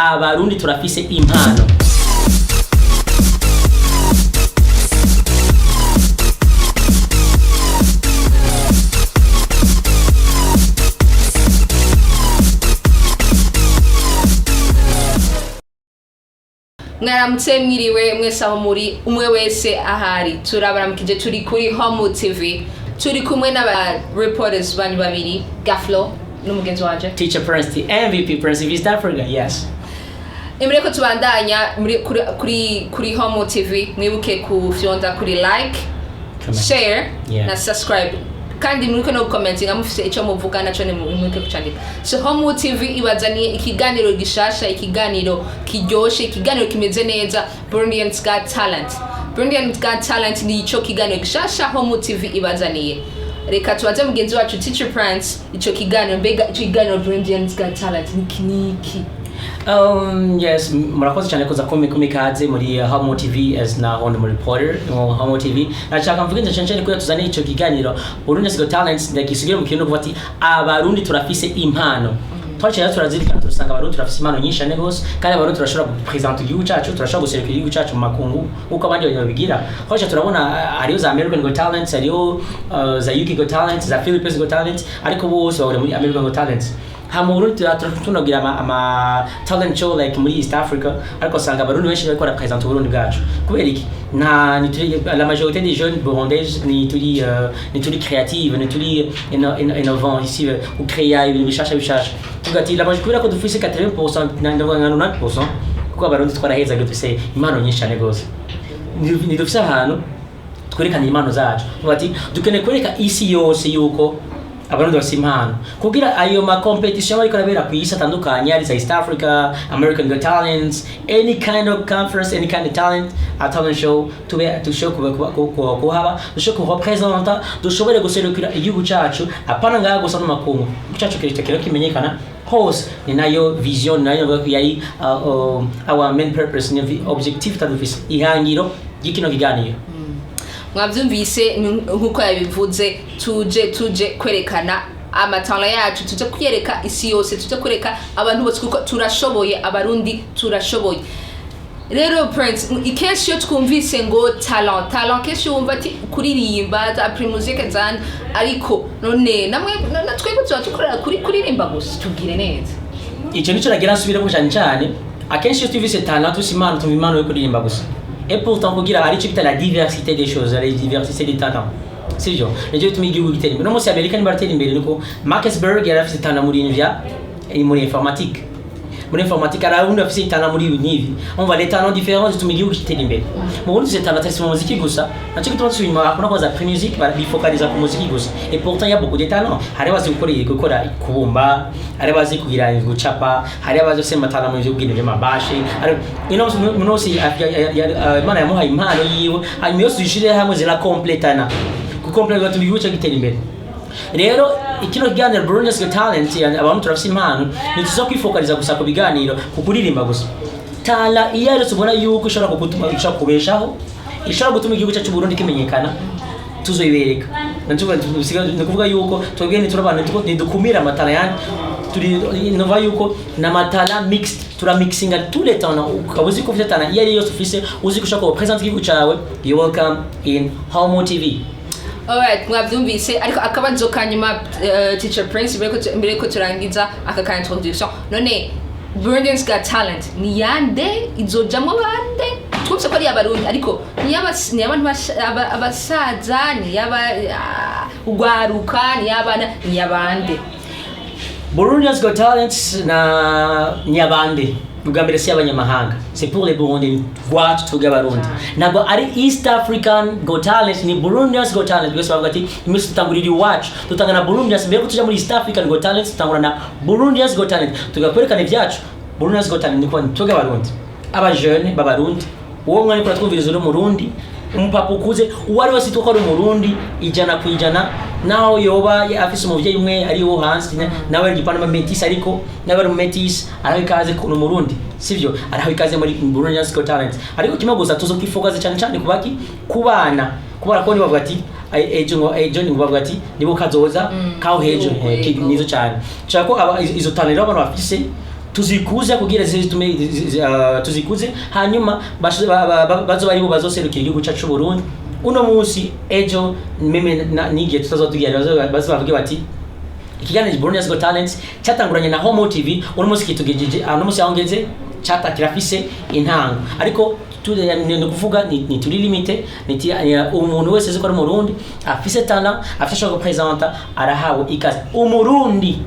Abarundi turafise impano. Mwaramutse mwiriwe mwese aho muri umwe wese ahari turabaramukije turi kuri Homewood TV turi kumwe n'aba reporters banyu babiri Gaflo n'umugenzi wanje Teacher Prince the MVP Prince of East Africa. Yes. Imbere ko tubandanya kuri Homewood TV mwibuke kufyonda kuri like, share na subscribe. Kandi mwibuke no commenting amufise ico muvuga naco ne mwibuke kucandika. So Homewood TV ibazaniye ikiganiro gishasha, ikiganiro kiryoshe, ikiganiro kimeze neza, Burundi Got Talent. Burundi Got Talent ni ico kiganiro gishasha Homewood TV ibazaniye. Reka tubaze mugenzi wacu Teacher Prince ico kiganiro mbega ico kiganiro Burundi Got Talent ni kiniki. Yes, murakoze cyane kuza kumikaze muri Homewood TV as na on reporter no Homewood TV. Nachaka mvuge cyane ko tuzane ico kiganiro Burundi Got Talent ndakisugira mu kintu kuvuga ati Abarundi turafise impano. Twacera turazirikana turasanga Abarundi turafise impano nyinshi cyane gose kandi Abarundi turashobora gupresenter igihugu cyacu, turashobora guserukira igihugu cyacu mu makungu uko abandi babigira. Hoje turabona ariyo za American Got Talent, ariyo za UK Got Talent, za Philippines Got Talent, ariko bose bari muri American Got Talent. Mu Burundi tunagira ama talent show like muri East Africa, ariko sanga Abarundi benshi bariko representer Uburundi bwacu. Kubera iki? La majorité des jeunes burundais ni turi créative, ni turi innovant ici ou créer ibintu bishasha. Tugati la majorité ko dufise 80% na 90% kuko Abarundi twaraheza dufise impano nyinshi cyane gose. Ni dufise ahantu twerekana impano zacu. Tugati dukeneye kwereka isi yose yuko Abarundi bafise impano kugira ayo ma competition bariko rabera ku isi atandukanye ari East Africa, American Got Talent, any kind of conference, any kind of talent, a talent show to show kuhaba to show representer dushobore guserukira igihugu cyacu apana ngaha gusa no makungu cyacu kirekera kimenyekana hose. Ni nayo vision nayo yari our main purpose ni objective tadufise ihangiro y'ikino kiganiro. Mwavyumvise nkuko yabivuze tuje kwerekana amatala yacu, tuje kuyereka isi yose, tuje kwereka abantu bose kuko turashoboye, Abarundi turashoboye. Rero Prince ikesho twumvise ngo talent kesho wumva ati kuririmba za musique zan ariko none namwe natwebwe tuzakorera kuririmba gusa tubwire neza. Ico nico nagira nsubire cyane akenshi twivise talent tusimana tumimano yo kuririmba gusa. Et pourtant kugira ari cyo la diversité des choses, la diversité des talents. C'est jo. Nje tumi igihugu gitera. No musi America ni baratera imbere niko Marcusburg yarafise talent muri invia muri informatique. Muri informatique araunda afise talent muri nivi. On va les talents différents tumi igihugu gitera imbere. Mu Burundi c'est talent mu muziki gusa. Nacho kitwa twima akuna kwaza pre music bifocaliza ku muziki gusa. Et pourtant il y a beaucoup de talents. Hari bazi gukora kubumba, hari bazi kugira gucapa, hari bazi gusema talent mu byo bw'ibyo mabashi. Ari ino si Imana yamuhaye impano yiwe hanyuma yose yishire hamwe zira completana. Ku complete batumi igihugu gitera imbere. Rero ikino kiganiro Burundi Got Talent abantu turafise impano nituzo kwifokaliza gusa ku biganiro kukuririmba gusa. Tala iyo tubona yuko ishobora kugutuma kubeshaho, ishobora gutuma igihugu cyacu Burundi kimenyekana tuzoyibereka. Ni kuvuga yuko twebwe turabana dukumira amatala yani turi nova yuko na matala mixed turamixinga tous les temps ukabuzi ko ufite iyo ari yose ufise uzi gushaka ko present igihugu cyawe. You welcome in Homewood TV. Alright, mwavyumvise ariko akabanzo kanyuma Teacher Prince mbere ko turangiza aka introduction. None Burundi Got Talent ni yande izojamwe bande? Twumse ko ari Abarundi ariko ni abantu abasaza ni rwaruka ni abana ni abande. Burundi Got Talent na nyabande ugambere si abanyamahanga, c'est pour les Burundais wacu tugabarundi. Nabo ari East African Got Talent ni Burundi Got Talent because bavuga ati imisi tutangurira iwacu tutangana Burundi mbere ko tuja muri East African Got Talent tutangura na Burundi Got Talent tugakwerekana ivyacu. Burundi Got Talent niko tugabarundi aba jeune babarundi uwo mwari ko twumviriza no Murundi umupapa ukuze uwari wese tukora umurundi ijana kwijana naho yoba afise umuvyeyi umwe ari wo hansi nawe igipano metis ariko nawe ari metis araho ikaze ku Murundi sivyo araho ikaze muri Burundi Got Talent ariko kimwe gusa tuzo kwifokaza cyane kubaki kubana kubara ko ni bavuga ati ejo ni bavuga ati nibo kazoza kaho hejo nizo cyane cyako izo talent abantu bafise tuzikuze kugira zitume tuzikuze hanyuma bazo bari bo bazoserukira igihugu cyacu Burundi uno munsi ejo meme nigiye tutazotugira bavuge bati ikiganiro Burundi Got Talent cyatanguranye na Homewood TV uno munsi kitugejeje uno munsi yongeze chata kirafise intango ariko ni kuvuga ni turi limite umuntu wese zikora mu Burundi afise talent afasha ko presenter arahawe ikaze umurundi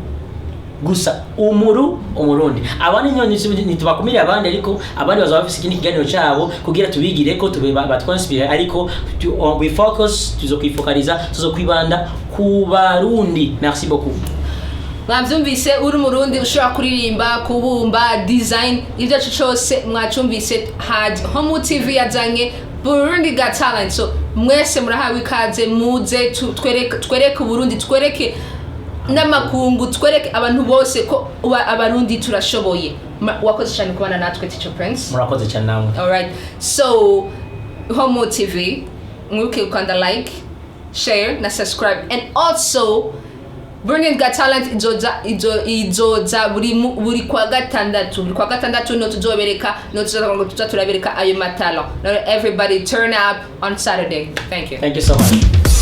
gusa umurundi abandi nyoni nitubakumira abandi ariko abandi bazaba bafise ikindi kiganiro cyabo kugira tubigire ko batwanspire ariko we focus tuzokwibanda ku Barundi. Merci beaucoup. Mwavyumvise uri umurundi ushobora kuririmba kubumba design ivyo cyose mwacumvise had Homewood TV yazanye Burundi Got Talent, so mwese murahawe ikaze muze twereke Burundi twereke n'amakungu twereke abantu bose ko abarundi turashoboye. Wakoze cyane kubana natwe Teacher Prince. Murakoze cyane namwe. All right, so Homewood TV mwibuke gukanda like, share na subscribe, and also Burundi Got Talent izoza buri kwa gatandatu no tuzobereka no turabereka ayo matalo. Everybody turn up on Saturday. Thank you. Thank you so much.